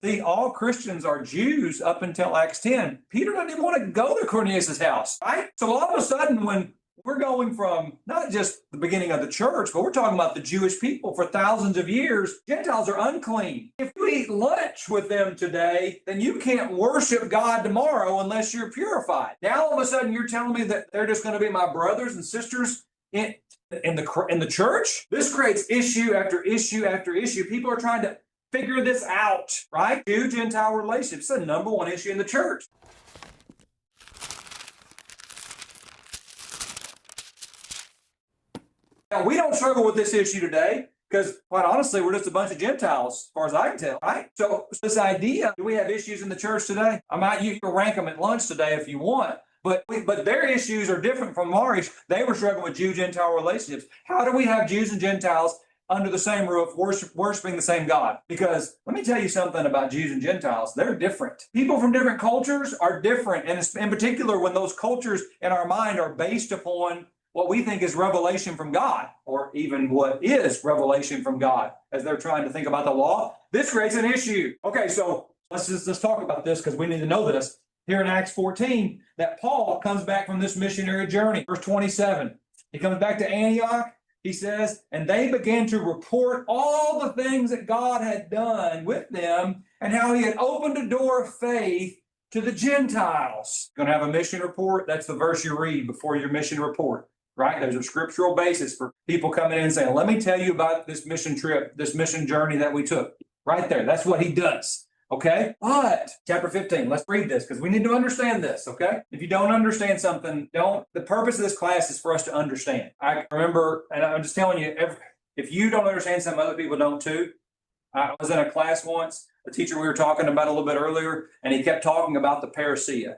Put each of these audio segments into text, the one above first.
See, all Christians are Jews up until Acts 10. Peter doesn't even want to go to Cornelius' house, right? So all of a sudden, when we're going from not just the beginning of the church, but we're talking about the Jewish people for thousands of years, Gentiles are unclean. If you eat lunch with them today, then you can't worship God tomorrow unless you're purified. Now, all of a sudden, you're telling me that they're just going to be my brothers and sisters in the church? This creates issue after issue after issue. People are trying to figure this out, right? Jew-Gentile relationships, the number one issue in the church. Now, we don't struggle with this issue today because, quite honestly, we're just a bunch of Gentiles, as far as I can tell, right? So this idea, do we have issues in the church today? You can rank them at lunch today if you want, but their issues are different from our issues. They were struggling with Jew-Gentile relationships. How do we have Jews and Gentiles under the same roof, worshiping the same God? Because let me tell you something about Jews and Gentiles. They're different. People from different cultures are different. And in particular, when those cultures in our mind are based upon what we think is revelation from God, or even what is revelation from God, as they're trying to think about the law, this creates an issue. Okay, so let's talk about this because we need to know this. Here in Acts 14, that Paul comes back from this missionary journey. Verse 27, he comes back to Antioch. He says, and they began to report all the things that God had done with them and how he had opened a door of faith to the Gentiles. Going to have a mission report? That's the verse you read before your mission report, right? There's a scriptural basis for people coming in and saying, let me tell you about this mission trip, this mission journey that we took. Right there. That's what he does. Okay? But chapter 15, let's read this because we need to understand this, okay? If you don't understand something, the purpose of this class is for us to understand. I remember, and I'm just telling you, if you don't understand something, other people don't too. I was in a class once, a teacher we were talking about a little bit earlier, and he kept talking about the parousia.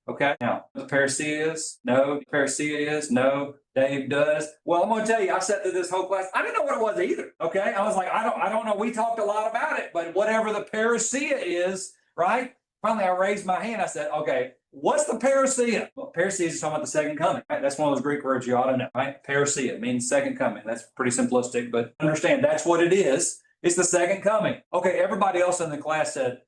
Okay? Now, what the parousia is? No. The parousia is? No. Dave does. Well, I'm going to tell you, I sat through this whole class. I didn't know what it was either. Okay. I was like, I don't know. We talked a lot about it, but whatever the parousia is, right? Finally, I raised my hand. I said, okay, what's the parousia? Well, parousia is talking about the second coming. Right? That's one of those Greek words you ought to know, right? Parousia means second coming. That's pretty simplistic, but understand that's what it is. It's the second coming. Okay. Everybody else in the class said,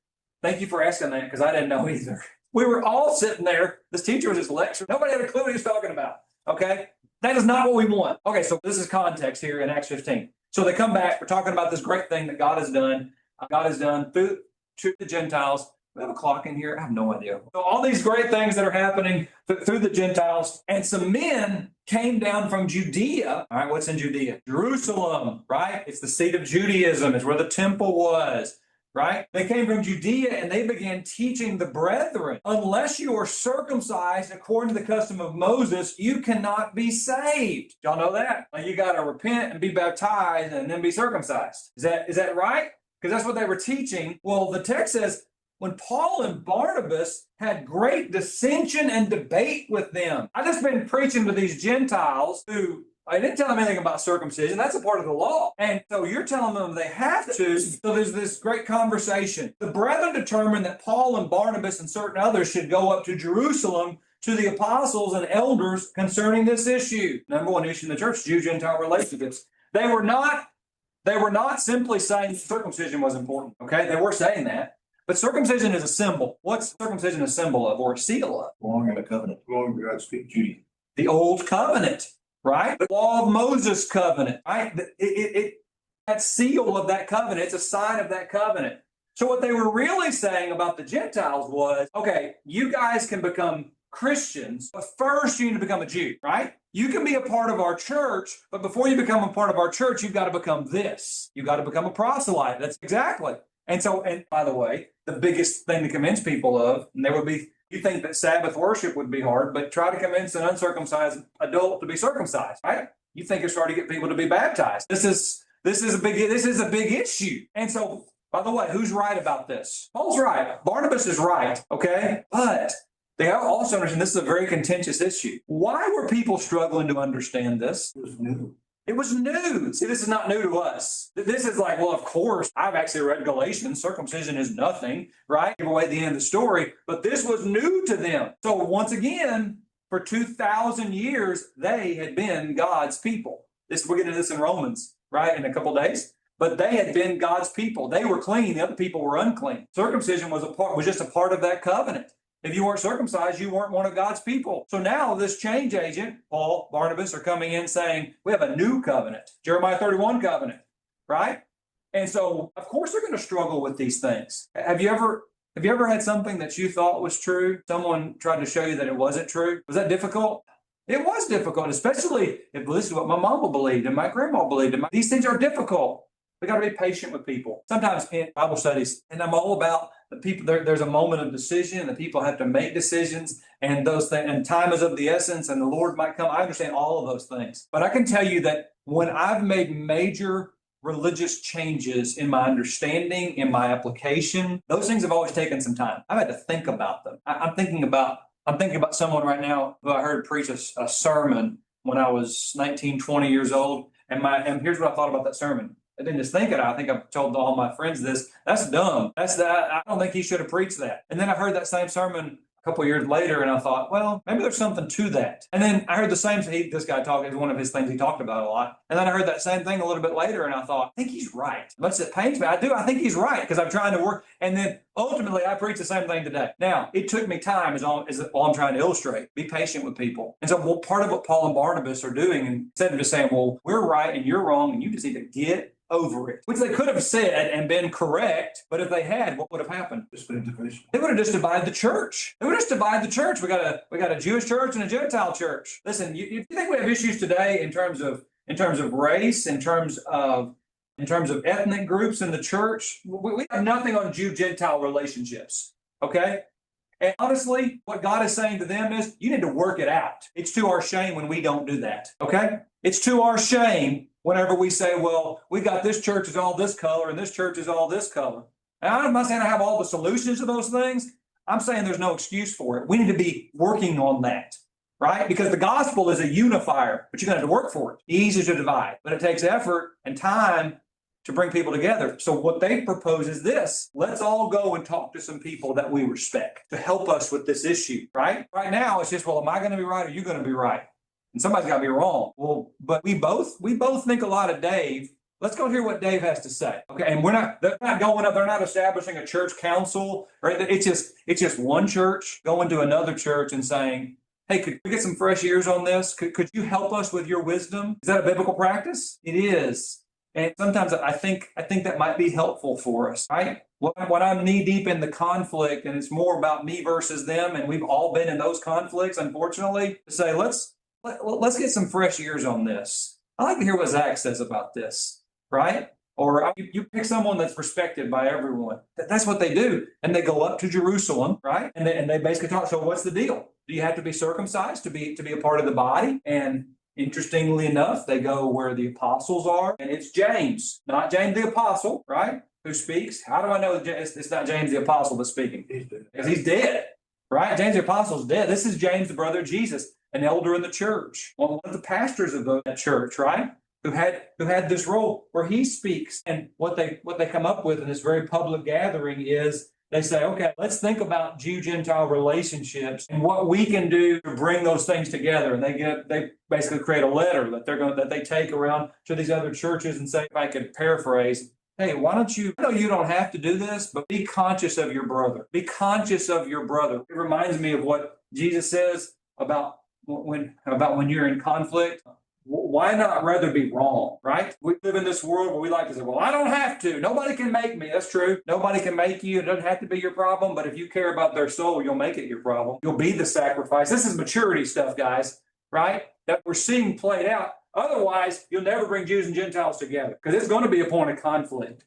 thank you for asking that because I didn't know either. We were all sitting there. This teacher was just lecturing. Nobody had a clue what he was talking about. Okay. That is not what we want. Okay, so this is context here in Acts 15. So they come back. We're talking about this great thing that God has done. God has done through to the Gentiles. We have a clock in here. I have no idea. So all these great things that are happening through the Gentiles. And some men came down from Judea. All right, what's in Judea? Jerusalem, right? It's the seat of Judaism. It's where the temple was. Right? They came from Judea and they began teaching the brethren, unless you are circumcised according to the custom of Moses, you cannot be saved. Y'all know that? Like you got to repent and be baptized and then be circumcised. Is that right? Because that's what they were teaching. Well, the text says, when Paul and Barnabas had great dissension and debate with them. I've just been preaching to these Gentiles who I didn't tell them anything about circumcision. That's a part of the law. And so you're telling them they have to. So there's this great conversation. The brethren determined that Paul and Barnabas and certain others should go up to Jerusalem to the apostles and elders concerning this issue. Number one issue in the church, Jew-Gentile relationships. They were not simply saying circumcision was important. Okay, they were saying that. But circumcision is a symbol. What's circumcision a symbol of or a seal of? Belonging to the covenant. Belonging to God's Judaism. The old covenant. Right? The law of Moses covenant, right? That seal of that covenant, it's a sign of that covenant. So what they were really saying about the Gentiles was, okay, you guys can become Christians, but first you need to become a Jew, right? You can be a part of our church, but before you become a part of our church, you've got to become this. You've got to become a proselyte. That's exactly. And by the way, the biggest thing to convince people of, and there would be, you think that Sabbath worship would be hard, but try to convince an uncircumcised adult to be circumcised, right? You think it's hard to get people to be baptized. This is a big issue. And so, by the way, who's right about this? Paul's right. Barnabas is right, okay? But they also understand this is a very contentious issue. Why were people struggling to understand this? It was new. It was new. See, this is not new to us. This is like, well, of course, I've actually read Galatians. Circumcision is nothing, right? Give away the end of the story. But this was new to them. So once again, for 2,000 years, they had been God's people. We'll get into this in Romans, right, in a couple days. but they had been God's people. They were clean. The other people were unclean. Circumcision was just a part of that covenant. If you weren't circumcised, you weren't one of God's people. So now this change agent, Paul, Barnabas, are coming in saying, we have a new covenant, Jeremiah 31 covenant, right? And so, of course, they're going to struggle with these things. Have you ever had something that you thought was true? Someone tried to show you that it wasn't true? Was that difficult? It was difficult, especially if this is what my mama believed and my grandma believed. And these things are difficult. We got to be patient with people. Sometimes in Bible studies, and I'm all about the people. There's a moment of decision, and the people have to make decisions, and those things. And time is of the essence, and the Lord might come. I understand all of those things, but I can tell you that when I've made major religious changes in my understanding, in my application, those things have always taken some time. I've had to think about them. I'm thinking about someone right now who I heard preach a sermon when I was 19, 20 years old, and here's what I thought about that sermon. I didn't just think it. I think I've told all my friends this. That's dumb. I don't think he should have preached that. And then I heard that same sermon a couple of years later, and I thought, well, maybe there's something to that. And then I heard the same. This guy talking. One of his things he talked about a lot. And then I heard that same thing a little bit later, and I thought, I think he's right. Much as it pains me, I think he's right because I'm trying to work. And then ultimately, I preach the same thing today. Now, it took me time, is all I'm trying to illustrate. Be patient with people. And so, part of what Paul and Barnabas are doing, instead of just saying, well, we're right and you're wrong, and you just need to get over it, which they could have said and been correct, but if they had, what would have happened? They would have just divided the church. We got a Jewish church and a Gentile church. Listen, you think we have issues today in terms of race, in terms of ethnic groups in the church? We have nothing on Jew-Gentile relationships. Okay. And honestly, what God is saying to them is, you need to work it out. It's to our shame when we don't do that. Okay. It's to our shame whenever we say, well, we got this church is all this color and this church is all this color. And I'm not saying I have all the solutions to those things. I'm saying there's no excuse for it. We need to be working on that, right? Because the gospel is a unifier, but you're going to have to work for it. Easy to divide, but it takes effort and time to bring people together. So what they propose is this: let's all go and talk to some people that we respect to help us with this issue, right? Right now, it's just, well, am I going to be right or are you going to be right? And somebody's got to be wrong. Well, but we both think a lot of Dave. Let's go hear what Dave has to say. Okay, and they're not going up, they're not establishing a church council, right? It's just one church going to another church and saying, hey, could we get some fresh ears on this? Could you help us with your wisdom? Is that a biblical practice? It is. And sometimes I think that might be helpful for us, right? When I'm knee deep in the conflict and it's more about me versus them, and we've all been in those conflicts, unfortunately, to say, let's get some fresh ears on this. I like to hear what Zach says about this, right? Or you pick someone that's respected by everyone. That's what they do. And they go up to Jerusalem, right? And they basically talk, so what's the deal? Do you have to be circumcised to be a part of the body? And interestingly enough, they go where the apostles are, and it's James, not James the apostle, right? Who speaks. How do I know it's not James the apostle that's speaking? Because he's dead, right? James the apostle's dead. This is James, the brother of Jesus, an elder in the church, one of the pastors of that church, right? Who had this role where he speaks. And what they come up with in this very public gathering is they say, okay, let's think about Jew-Gentile relationships and what we can do to bring those things together. And they basically create a letter that they take around to these other churches and say, if I could paraphrase, hey, why don't you, I know you don't have to do this, but be conscious of your brother. Be conscious of your brother. It reminds me of what Jesus says about when you're in conflict. Why not rather be wrong, right? We live in this world where we like to say, well, I don't have to. Nobody can make me. That's true. Nobody can make you. It doesn't have to be your problem. But if you care about their soul, you'll make it your problem. You'll be the sacrifice. This is maturity stuff, guys, right? That we're seeing played out. Otherwise, you'll never bring Jews and Gentiles together because it's going to be a point of conflict.